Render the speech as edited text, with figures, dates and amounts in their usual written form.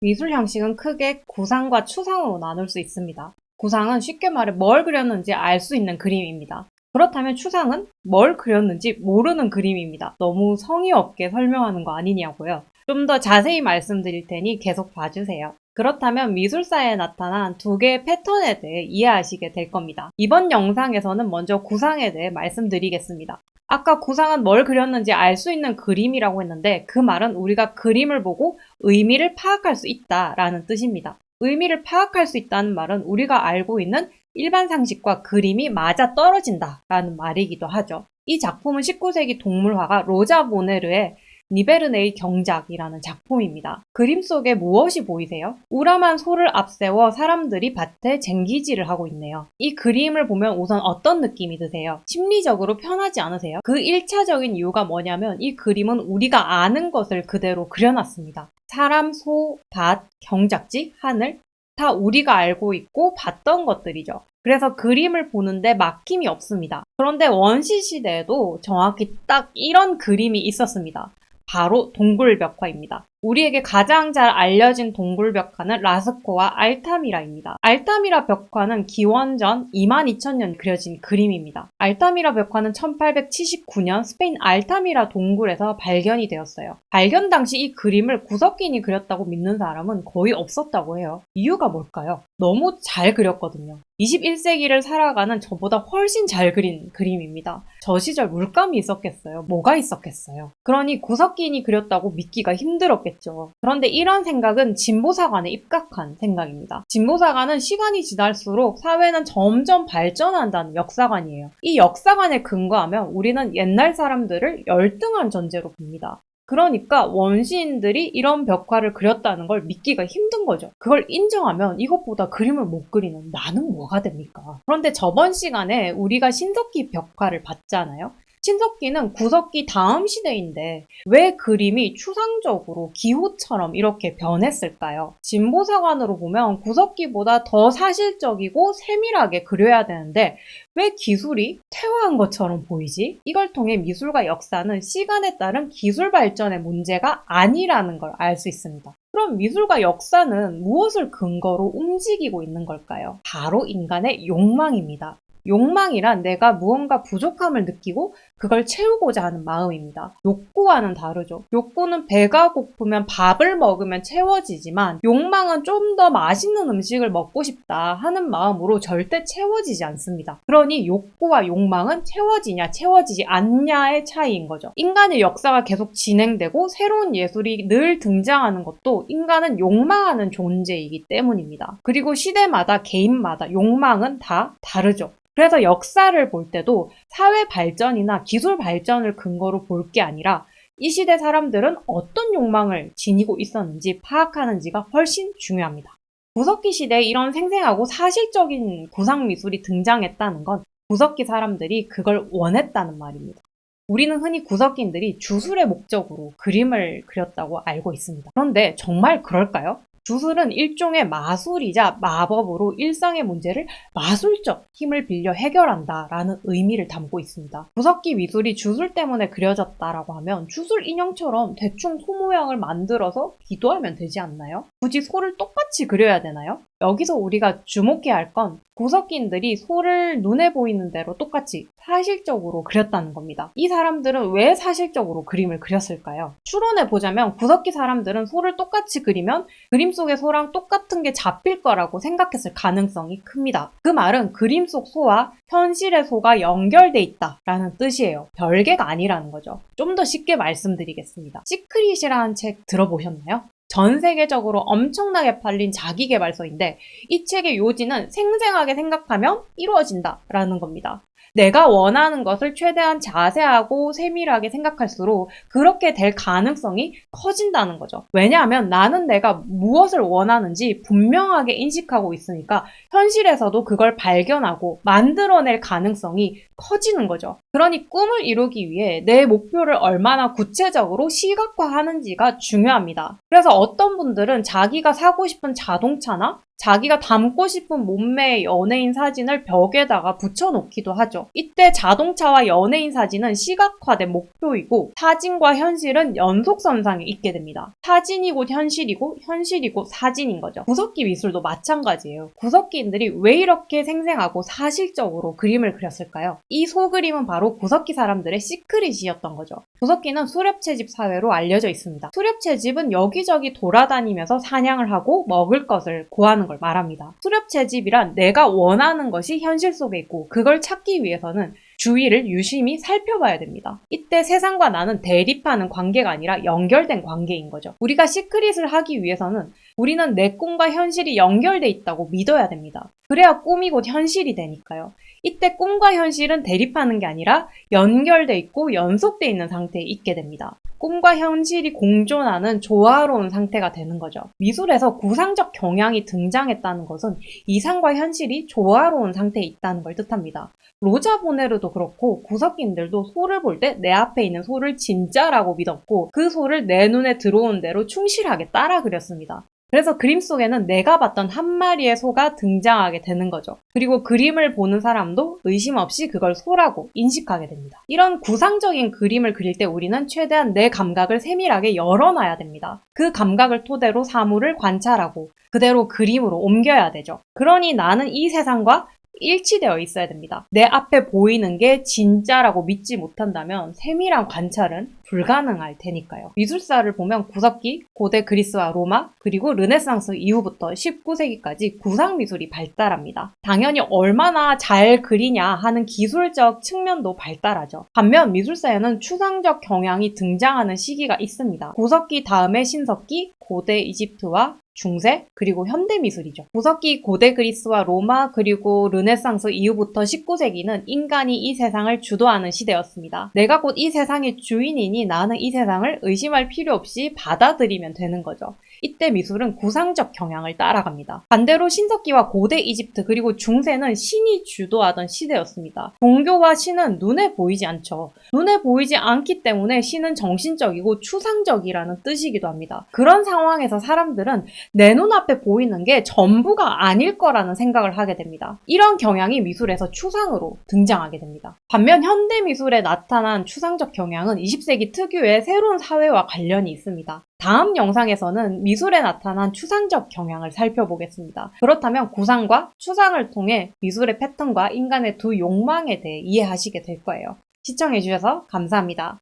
미술 형식은 크게 구상과 추상으로 나눌 수 있습니다. 구상은 쉽게 말해 뭘 그렸는지 알 수 있는 그림입니다. 그렇다면 추상은 뭘 그렸는지 모르는 그림입니다. 너무 성의 없게 설명하는 거 아니냐고요. 좀 더 자세히 말씀드릴 테니 계속 봐주세요. 그렇다면 미술사에 나타난 두 개의 패턴에 대해 이해하시게 될 겁니다. 이번 영상에서는 먼저 구상에 대해 말씀드리겠습니다. 아까 구상은 뭘 그렸는지 알 수 있는 그림이라고 했는데 그 말은 우리가 그림을 보고 의미를 파악할 수 있다라는 뜻입니다. 의미를 파악할 수 있다는 말은 우리가 알고 있는 일반 상식과 그림이 맞아 떨어진다라는 말이기도 하죠. 이 작품은 19세기 동물화가 로자 보네르의 니베르네의 경작이라는 작품입니다. 그림 속에 무엇이 보이세요? 우람한 소를 앞세워 사람들이 밭에 쟁기질을 하고 있네요. 이 그림을 보면 우선 어떤 느낌이 드세요? 심리적으로 편하지 않으세요? 그 1차적인 이유가 뭐냐면 이 그림은 우리가 아는 것을 그대로 그려놨습니다. 사람, 소, 밭, 경작지, 하늘 다 우리가 알고 있고 봤던 것들이죠. 그래서 그림을 보는데 막힘이 없습니다. 그런데 원시 시대에도 정확히 딱 이런 그림이 있었습니다. 바로 동굴벽화입니다. 우리에게 가장 잘 알려진 동굴벽화는 라스코와 알타미라입니다. 알타미라 벽화는 기원전 22,000년 그려진 그림입니다. 알타미라 벽화는 1879년 스페인 알타미라 동굴에서 발견이 되었어요. 발견 당시 이 그림을 구석기인이 그렸다고 믿는 사람은 거의 없었다고 해요. 이유가 뭘까요? 너무 잘 그렸거든요. 21세기를 살아가는 저보다 훨씬 잘 그린 그림입니다. 저 시절 물감이 있었겠어요? 뭐가 있었겠어요? 그러니 구석기인이 그렸다고 믿기가 힘들었겠죠. 그런데 이런 생각은 진보사관에 입각한 생각입니다. 진보사관은 시간이 지날수록 사회는 점점 발전한다는 역사관이에요. 이 역사관에 근거하면 우리는 옛날 사람들을 열등한 존재로 봅니다. 그러니까 원시인들이 이런 벽화를 그렸다는 걸 믿기가 힘든 거죠. 그걸 인정하면 이것보다 그림을 못 그리는 나는 뭐가 됩니까? 그런데 저번 시간에 우리가 신석기 벽화를 봤잖아요. 신석기는 구석기 다음 시대인데 왜 그림이 추상적으로 기호처럼 이렇게 변했을까요? 진보사관으로 보면 구석기보다 더 사실적이고 세밀하게 그려야 되는데 왜 기술이 퇴화한 것처럼 보이지? 이걸 통해 미술과 역사는 시간에 따른 기술 발전의 문제가 아니라는 걸 알 수 있습니다. 그럼 미술과 역사는 무엇을 근거로 움직이고 있는 걸까요? 바로 인간의 욕망입니다. 욕망이란 내가 무언가 부족함을 느끼고 그걸 채우고자 하는 마음입니다. 욕구와는 다르죠. 욕구는 배가 고프면 밥을 먹으면 채워지지만 욕망은 좀 더 맛있는 음식을 먹고 싶다 하는 마음으로 절대 채워지지 않습니다. 그러니 욕구와 욕망은 채워지냐 채워지지 않냐의 차이인 거죠. 인간의 역사가 계속 진행되고 새로운 예술이 늘 등장하는 것도 인간은 욕망하는 존재이기 때문입니다. 그리고 시대마다 개인마다 욕망은 다 다르죠. 그래서 역사를 볼 때도 사회 발전이나 기술 발전을 근거로 볼 게 아니라 이 시대 사람들은 어떤 욕망을 지니고 있었는지 파악하는지가 훨씬 중요합니다. 구석기 시대에 이런 생생하고 사실적인 구상미술이 등장했다는 건 구석기 사람들이 그걸 원했다는 말입니다. 우리는 흔히 구석기인들이 주술의 목적으로 그림을 그렸다고 알고 있습니다. 그런데 정말 그럴까요? 주술은 일종의 마술이자 마법으로 일상의 문제를 마술적 힘을 빌려 해결한다라는 의미를 담고 있습니다. 구석기 미술이 주술 때문에 그려졌다라고 하면 주술 인형처럼 대충 소 모양을 만들어서 기도하면 되지 않나요? 굳이 소를 똑같이 그려야 되나요? 여기서 우리가 주목해야 할 건 구석기인들이 소를 눈에 보이는 대로 똑같이 사실적으로 그렸다는 겁니다. 이 사람들은 왜 사실적으로 그림을 그렸을까요? 추론해 보자면 구석기 사람들은 소를 똑같이 그리면 그림 속의 소랑 똑같은 게 잡힐 거라고 생각했을 가능성이 큽니다. 그 말은 그림 속 소와 현실의 소가 연결돼 있다라는 뜻이에요. 별개가 아니라는 거죠. 좀 더 쉽게 말씀드리겠습니다. 시크릿이라는 책 들어보셨나요? 전 세계적으로 엄청나게 팔린 자기계발서인데 이 책의 요지는 생생하게 생각하면 이루어진다라는 겁니다. 내가 원하는 것을 최대한 자세하고 세밀하게 생각할수록 그렇게 될 가능성이 커진다는 거죠. 왜냐하면 나는 내가 무엇을 원하는지 분명하게 인식하고 있으니까 현실에서도 그걸 발견하고 만들어낼 가능성이 커지는 거죠. 그러니 꿈을 이루기 위해 내 목표를 얼마나 구체적으로 시각화하는지가 중요합니다. 그래서 어떤 분들은 자기가 사고 싶은 자동차나 자기가 담고 싶은 몸매의 연예인 사진을 벽에다가 붙여놓기도 하죠. 이때 자동차와 연예인 사진은 시각화된 목표이고 사진과 현실은 연속선상에 있게 됩니다. 사진이 곧 현실이고 현실이 곧 사진인 거죠. 구석기 미술도 마찬가지예요. 구석기인들이 왜 이렇게 생생하고 사실적으로 그림을 그렸을까요? 이 소그림은 바로 구석기 사람들의 시크릿이었던 거죠. 구석기는 수렵채집 사회로 알려져 있습니다. 수렵채집은 여기저기 돌아다니면서 사냥을 하고 먹을 것을 구하는 걸 말합니다. 수렵채집이란 내가 원하는 것이 현실 속에 있고 그걸 찾기 위해서는 주위를 유심히 살펴봐야 됩니다. 이때 세상과 나는 대립하는 관계가 아니라 연결된 관계인 거죠. 우리가 시크릿을 하기 위해서는 우리는 내 꿈과 현실이 연결돼 있다고 믿어야 됩니다. 그래야 꿈이 곧 현실이 되니까요. 이때 꿈과 현실은 대립하는 게 아니라 연결돼 있고 연속돼 있는 상태에 있게 됩니다. 꿈과 현실이 공존하는 조화로운 상태가 되는 거죠. 미술에서 구상적 경향이 등장했다는 것은 이상과 현실이 조화로운 상태에 있다는 걸 뜻합니다. 로자 보네르도 그렇고 구석기인들도 소를 볼 때 내 앞에 있는 소를 진짜라고 믿었고 그 소를 내 눈에 들어온 대로 충실하게 따라 그렸습니다. 그래서 그림 속에는 내가 봤던 한 마리의 소가 등장하게 되는 거죠. 그리고 그림을 보는 사람도 의심 없이 그걸 소라고 인식하게 됩니다. 이런 구상적인 그림을 그릴 때 우리는 최대한 내 감각을 세밀하게 열어놔야 됩니다. 그 감각을 토대로 사물을 관찰하고 그대로 그림으로 옮겨야 되죠. 그러니 나는 이 세상과 일치되어 있어야 됩니다. 내 앞에 보이는 게 진짜라고 믿지 못한다면 세밀한 관찰은 불가능할 테니까요. 미술사를 보면 구석기, 고대 그리스와 로마, 그리고 르네상스 이후부터 19세기까지 구상미술이 발달합니다. 당연히 얼마나 잘 그리냐 하는 기술적 측면도 발달하죠. 반면 미술사에는 추상적 경향이 등장하는 시기가 있습니다. 구석기 다음에 신석기, 고대 이집트와 중세, 그리고 현대미술이죠. 구석기 고대 그리스와 로마, 그리고 르네상스 이후부터 19세기는 인간이 이 세상을 주도하는 시대였습니다. 내가 곧 이 세상의 주인이니 나는 이 세상을 의심할 필요 없이 받아들이면 되는 거죠. 이때 미술은 구상적 경향을 따라갑니다. 반대로 신석기와 고대 이집트 그리고 중세는 신이 주도하던 시대였습니다. 종교와 신은 눈에 보이지 않죠. 눈에 보이지 않기 때문에 신은 정신적이고 추상적이라는 뜻이기도 합니다. 그런 상황에서 사람들은 내 눈앞에 보이는 게 전부가 아닐 거라는 생각을 하게 됩니다. 이런 경향이 미술에서 추상으로 등장하게 됩니다. 반면 현대미술에 나타난 추상적 경향은 20세기 특유의 새로운 사회와 관련이 있습니다. 다음 영상에서는 미술에 나타난 추상적 경향을 살펴보겠습니다. 그렇다면 구상과 추상을 통해 미술의 패턴과 인간의 두 욕망에 대해 이해하시게 될 거예요. 시청해주셔서 감사합니다.